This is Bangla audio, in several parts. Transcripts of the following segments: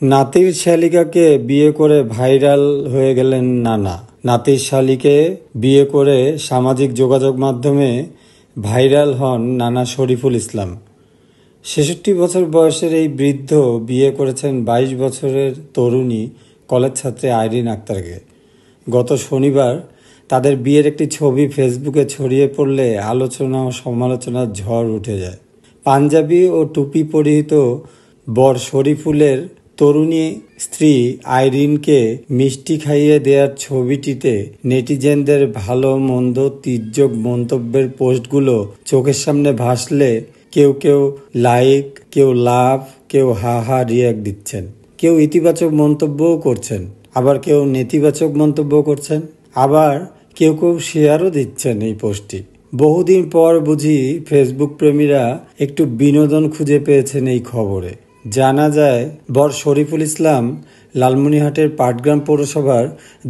নাতির শালিকাকে বিয়ে করে ভাইরাল হয়ে গেলেন নানা। নাতির শালিকে বিয়ে করে সামাজিক যোগাযোগ মাধ্যমে ভাইরাল হন নানা শরীফুল ইসলাম। ৬৬ বছর বয়সের এই বৃদ্ধ বিয়ে করেছেন ২২ বছরের তরুণী কলেজ ছাত্রী আইরিন আক্তারকে। গত শনিবার তাদের বিয়ের একটি ছবি ফেসবুকে ছড়িয়ে পড়লে আলোচনা ও সমালোচনার ঝড় উঠে যায়। পাঞ্জাবি ও টুপি পরিহিত বর শরীফুলের তরুণী স্ত্রী আইরিনকে মিষ্টি খাইয়ে দেওয়ার ছবিটিতে নেটিজেনদের ভালো মন্দ তির্যক মন্তব্যের পোস্টগুলো চোখের সামনে ভাসলে কেউ কেউ লাইক, কেউ লাভ, কেউ হা হা রিয়াক্ট দিচ্ছেন, কেউ ইতিবাচক মন্তব্যও করছেন, আবার কেউ নেতিবাচক মন্তব্য করছেন, আবার কেউ কেউ শেয়ারও দিচ্ছেন এই পোস্টটি। বহুদিন পর বুঝি ফেসবুক প্রেমীরা একটু বিনোদন খুঁজে পেয়েছেন এই খবরে। জানা যায়, বর শরীফুল ইসলাম লালমনিরহাটের পাটগ্রাম পৌরসভার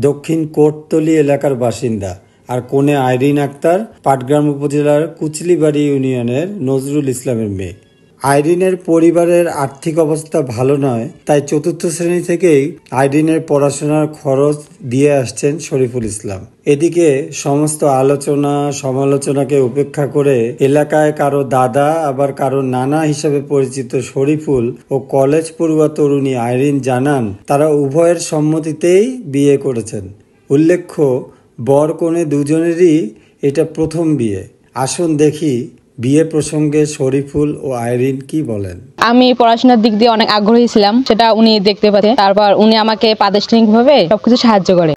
দক্ষিণ কোটতলী এলাকার বাসিন্দা, আর কনে আইরিন আক্তার পাটগ্রাম উপজেলার কুচলিবাড়ি ইউনিয়নের নজরুল ইসলামের মেয়ে। আইরিনের পরিবারের আর্থিক অবস্থা ভালো নয়, তাই চতুর্থ শ্রেণী থেকেই আইরিনের পড়াশোনার খরচ দিয়ে আসছেন শরীফুল ইসলাম। এদিকে সমস্ত আলোচনা সমালোচনাকে উপেক্ষা করে এলাকায় কারো দাদা আবার কারো নানা হিসেবে পরিচিত শরীফুল ও কলেজ পড়ুয়া তরুণী আইরিন জানান, তারা উভয়ের সম্মতিতেই বিয়ে করেছেন। উল্লেখ্য, বর কনে দুজনেরই এটা প্রথম বিয়ে। আসুন দেখি বিয়ে প্রসঙ্গে শরীফুল ও আইরিন কি বলেন। আমি পড়াশোনার দিক দিয়ে অনেক আগ্রহী ছিলাম, সেটা উনি দেখতে পারে। তারপর উনি আমাকে প্রাতিষ্ঠানিক ভাবে সবকিছু সাহায্য করে।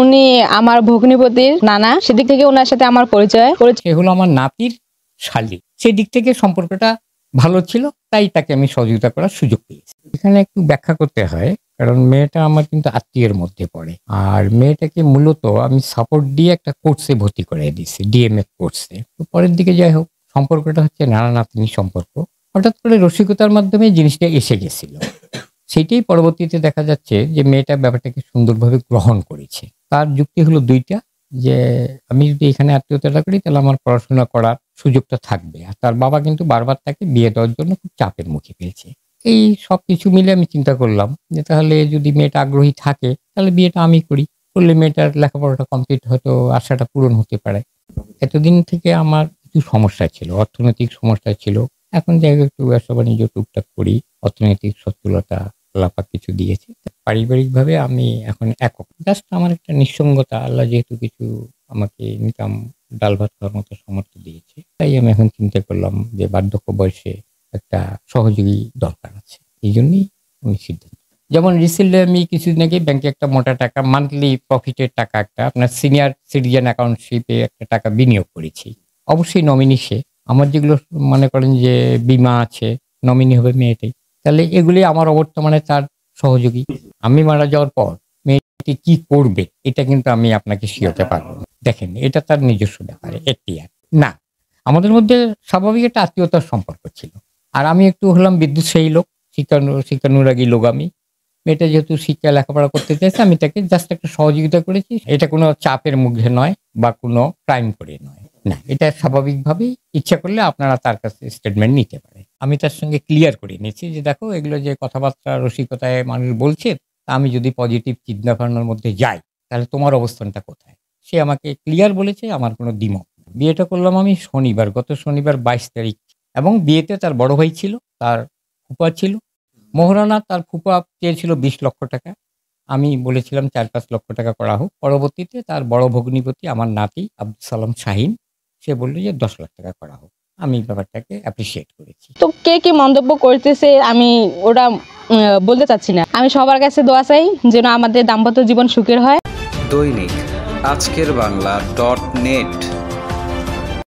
উনি আমার ভগ্নিপতির নানা, সেদিক থেকে ওনার সাথে আমার পরিচয়। সে হলো আমার নাতির শালী, সেই দিক থেকে সম্পর্কটা ভালো ছিল, তাই তাকে আমি সহযোগিতা করার সুযোগ পেয়েছি। এখানে একটু ব্যাখ্যা করতে হয়, কারণ মেয়েটা আমার কিন্তু আত্মীয়ের মধ্যে পড়ে, আর মেয়েটাকে মূলত আমি সাপোর্ট দিয়ে একটা কোর্সে ভর্তি করে দিয়েছি, ডিএমএফ কোর্সে। তো পরের দিকে যাই হোক, সম্পর্কটা হচ্ছে নানা নাতনি সম্পর্ক। হঠাৎ করে রসিকতার মাধ্যমে জিনিসটা এসে গেছিল, সেইটাই পরবর্তীতে দেখা যাচ্ছে যে মেয়েটা ব্যাপারটাকে সুন্দরভাবে গ্রহণ করেছে। তার যুক্তি হলো দুইটা, যে আমি যদি এখানে আত্মীয়তাটা করি তাহলে আমার পড়াশোনা করার সুযোগটা থাকবে, আর তার বাবা কিন্তু বারবার তাকে বিয়ে দেওয়ার জন্য খুব চাপের মুখে ফেলছে। এই সব কিছু মিলে আমি চিন্তা করলাম যে তাহলে যদি মেয়েটা আগ্রহী থাকে তাহলে বিয়েটা আমি করি, করলে মেয়েটার লেখাপড়াটা কমপ্লিট হয়তো আশাটা পূরণ হতে পারে। এতদিন থেকে আমার কিছু সমস্যা ছিল, অর্থনৈতিক সমস্যা ছিল। এখন যাই হোক একটু ব্যবসা বাণিজ্য টুকটাক করি, অর্থনৈতিক সচ্ছলতা আল্লাহ কিছু দিয়েছে। পারিবারিকভাবে আমি এখন একক, জাস্ট আমার একটা নিঃসঙ্গতা, আল্লাহ যেহেতু কিছু আমাকে ইনকাম ডাল ভাত খাওয়ার মতো সামর্থ্য দিয়েছে, তাই আমি এখন চিন্তা করলাম যে বার্ধক্য বয়সে একটা সহযোগী দরকার আছে, এই জন্যই আমি সিদ্ধান্ত। যেমন রিসেন্টলি আমি কিছুদিন আগে ব্যাংকে একটা মোটা টাকা মান্থলি প্রফিটের টাকা একটা আপনার সিনিয়র সিটিজেন অ্যাকাউন্টশিপে একটা টাকা বিনিয়োগ করেছি। অবশ্যই নমিনি সে, আমার যেগুলো মনে করেন যে বিমা আছে, নমিনি হবে মেয়েটাই। তাহলে এগুলি আমার অবর্তমানে তার সহযোগী। আমি মারা যাওয়ার পর মেয়েটি কি করবে এটা কিন্তু আমি আপনাকে শিওতে পারবো না। দেখেন, এটা তার নিজস্ব ব্যাপারে এখতিয়ার না। আমাদের মধ্যে স্বাভাবিক একটা আত্মীয়তার সম্পর্ক ছিল, আর আমি একটু হলাম বিদ্যুৎসাহী লোক, শিক্ষানুরাগী লোক। আমি মেয়েটা যেহেতু শিক্ষা লেখাপড়া করতে চাইছে, আমি তাকে জাস্ট একটা সহযোগিতা করেছি। এটা কোনো চাপের মুখে নয় বা কোনো ক্রাইম করে নয়, না, এটা স্বাভাবিকভাবেই ইচ্ছা করলে আপনারা তার কাছে স্টেটমেন্ট নিতে পারে। আমি তার সঙ্গে ক্লিয়ার করে নিয়েছি যে দেখো, এগুলো যে কথাবার্তা রসিকতায় মানুষ বলছে, তা আমি যদি পজিটিভ চিন্তা ভাবনার মধ্যে যাই তাহলে তোমার অবস্থানটা কোথায়। সে আমাকে ক্লিয়ার বলেছে, আমার কোনো দ্বিমত। বিয়েটা করলাম আমি শনিবার, গত শনিবার 22 তারিখ, এবং বিয়েতে তার বড় ভাই ছিল, তার ফুপা ছিল। মোহরানা তার ফুপা চেয়েছিল 20 লক্ষ টাকা, আমি বলেছিলাম 4-5 লক্ষ টাকা করা হোক। পরবর্তীতে তার বড় ভগ্নিপতি আমার নাতি আব্দুল সালাম শাহিন, সে বলল যে 10 লাখ টাকা করা হোক। আমি ব্যাপারটাকে অ্যাপ্রিসিয়েট করেছি। তো কে কি মন্তব্য করতেছে আমি ওটা বলতে চাচ্ছি না। আমি সবার কাছে দোয়া চাই যেন আমাদের দাম্পত্য জীবন সুখের হয়। দৈনিক আজকের বাংলা .net